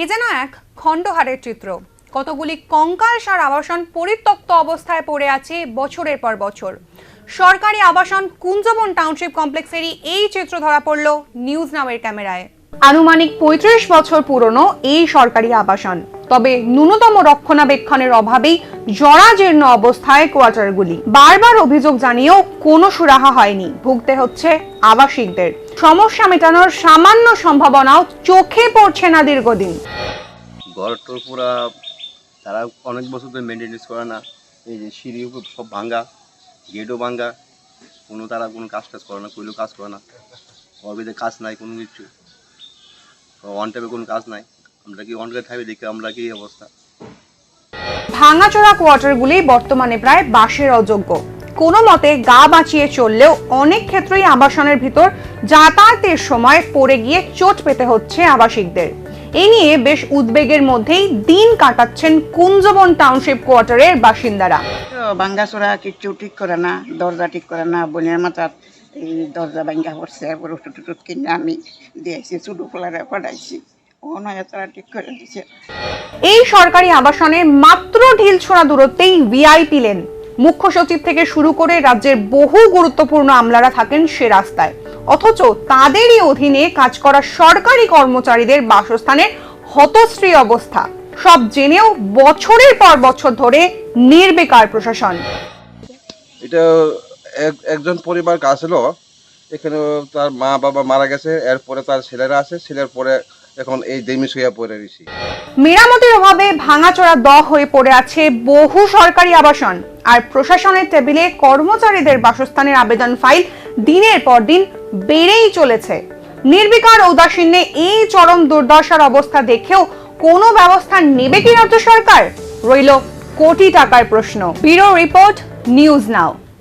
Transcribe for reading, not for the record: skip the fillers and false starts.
এ যেন এক খণ্ডহারের চিত্র। কতগুলি কঙ্কালসার আবাসন পরিত্যক্ত অবস্থায় পড়ে আছে বছরের পর বছর। সরকারি আবাসন কুঞ্জবন টাউনশিপ কমপ্লেক্সেরই এই চিত্র ধরা পড়ল নিউজ নাওয়ের ক্যামেরায়। আনুমানিক ৩৫ বছর পুরনো এই সরকারি আবাসন, তবে ন্যূনতম রক্ষণাবেক্ষণের অভাবেই জরাজীর্ণ অবস্থায় কোয়ার্টারগুলি। বারবার অভিযোগ জানিয়েও কোনো সুরাহা হয়নি। ভুগতে হচ্ছে আবাসিকদের। সমস্যা মেটানোর সামান্য সম্ভাবনাও চোখে পড়ছে না দীর্ঘদিন। ঘরটার পুরা তারা অনেক বছর ধরে মেনটেনেন্স করে না। এই যে সিঁড়ি সব ভাঙ্গা, গেটও ভাঙ্গা, তারা কোনো কাজ করে না, কইলেও কাজ করে না। অবিধে কাজ নাই, কোনো কিছু ওয়ান টাইপে কোনো কাজ নাই। আমরা কি ওয়ান টাইপে দেখি আমরা কি অবস্থা। ভাঙাচোরা কোয়ার্টারগুলি বর্তমানে প্রায় বাসের অযোগ্য। কোনো মতে গা বাঁচিয়ে চললেও অনেক ক্ষেত্রেই আবাসনের ভিতর যাতায়াতের সময় পড়ে গিয়ে চোট পেতে হচ্ছে আবাসিকদের। এই নিয়ে বেশ উদ্বেগের মধ্যেই দিন কাটাচ্ছেন কুঞ্জবন টাউনশিপ কোয়ার্টারের বাসিন্দারা। ভাঙ্গাচোরা কিচ্ছু ঠিক করে না, দরজা ঠিক করে না। বোনের মাথার এই দরজা ভাঙ্গা পড়ছে, টুটুট কিনে আমি দিয়েছি, ছোটো পোলারে পাঠাইছি, তারা ঠিক করে দিচ্ছে। এই সরকারি আবাসনে মাত্র ঢিল ছোড়া দূরত্বেই ভিআইপি লেন। মুখ্য সচিব থেকে শুরু করে রাজ্যের বহু গুরুত্বপূর্ণ আমলারা থাকেন সে রাস্তায়, অথচ তাদেরই অধীনে কাজ করা সরকারি কর্মচারীদের বাসস্থানের হতশ্রী অবস্থা। সব জেনেও বছরের পর বছর ধরে নির্বিকার প্রশাসন। এটা একজন পরিবার কাজ ছিল, এখানে তার মা বাবা মারা গেছে, এরপরে তার ছেলেরা আছে, ছেলের পরে এখন এই দেমি শুয়ে পড়ে রয়েছি। মেরামতির অভাবে ভাঙাচোরা হয়ে পড়ে আছে বহু সরকারি আবাসন, আর প্রশাসনের টেবিলে কর্মচারীদের বাসস্থানের আবেদন ফাইল দিনের পর দিন বেড়েই চলেছে। নির্বিকার ঔদাসীন্যে এই চরম দুর্দশার অবস্থা দেখেও কোনো ব্যবস্থা নেবে কি রাজ্য সরকার? রইল কোটি টাকার প্রশ্ন। Bureau report, news now.